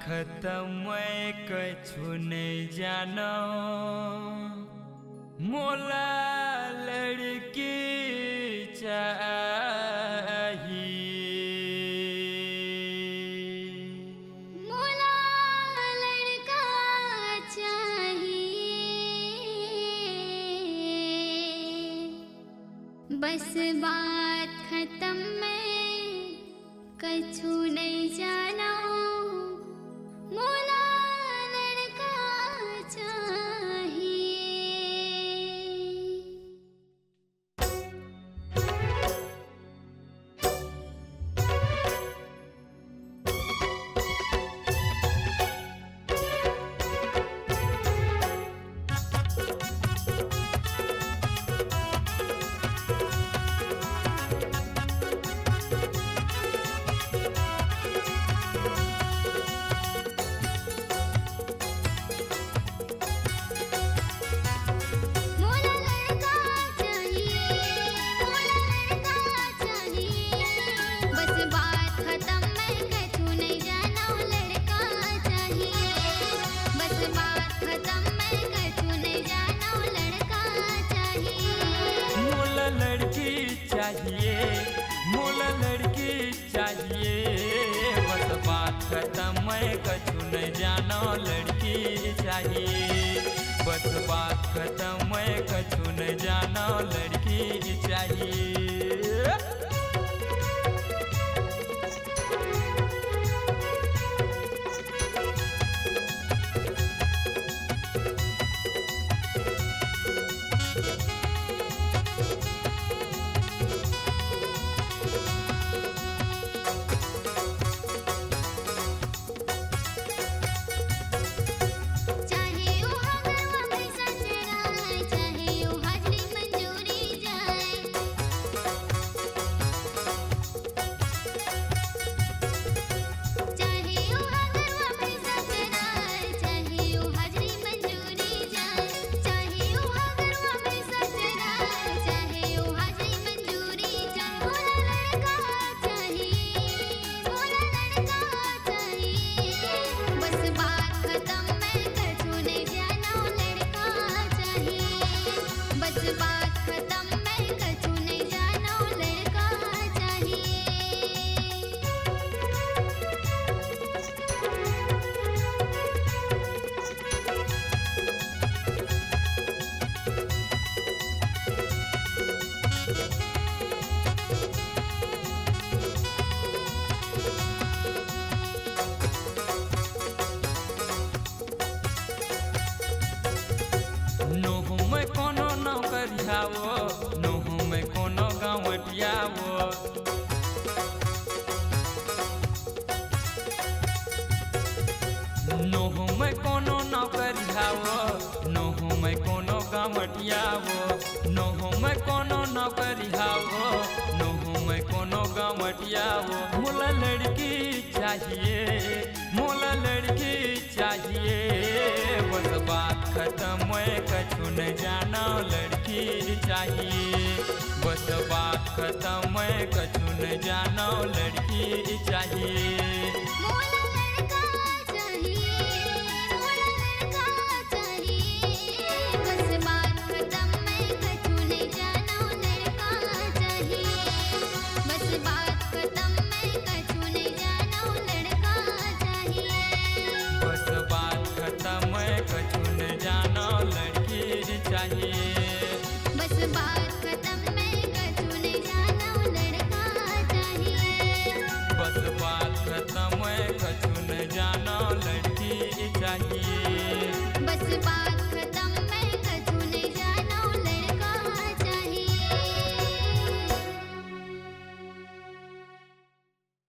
खत्म मैं कछु नहीं जानो मोला लड़की चाहिए मोला लड़का चाहिए बस बात खत्म मैं कछु नहीं जाना मोला लड़का चाहिए। मोला लड़की चाहिए बस बात खत्म मैं कछु नहीं जानो लड़की चाहिए बस बात खत्म मैं कछु नहीं जानो लड़की चाहिए। नोहू में कोनो गाँवटियावो नोहू में कोनो नौकरियावो नोहू में कोनो गाँवटियावो नोहू में कोनो नौकरियावो नोहू में कोनो गाँवटियावो मोला लड़की चाहिए मोला लड़की चाहिए बस बात खत्म मैं कछु नहीं जानो लड़की चाहिए बस बात खत्म मैं कछु नहीं जानो लड़की चाहिए। मोला लड़का चाहिए बस बात खत्म मैं कछु नहीं जानो लड़का चाहिए बस बात खत्म मैं कछु नहीं जानो लड़का चाहिए बस बात खत्म मैं कछु नहीं जानो लड़की चाहिए बस बात खत्म मैं कछु नहीं जानो लड़का चाहिए बस बात खत्म मैं कछु नहीं जानो लड़की चाहिए बस बात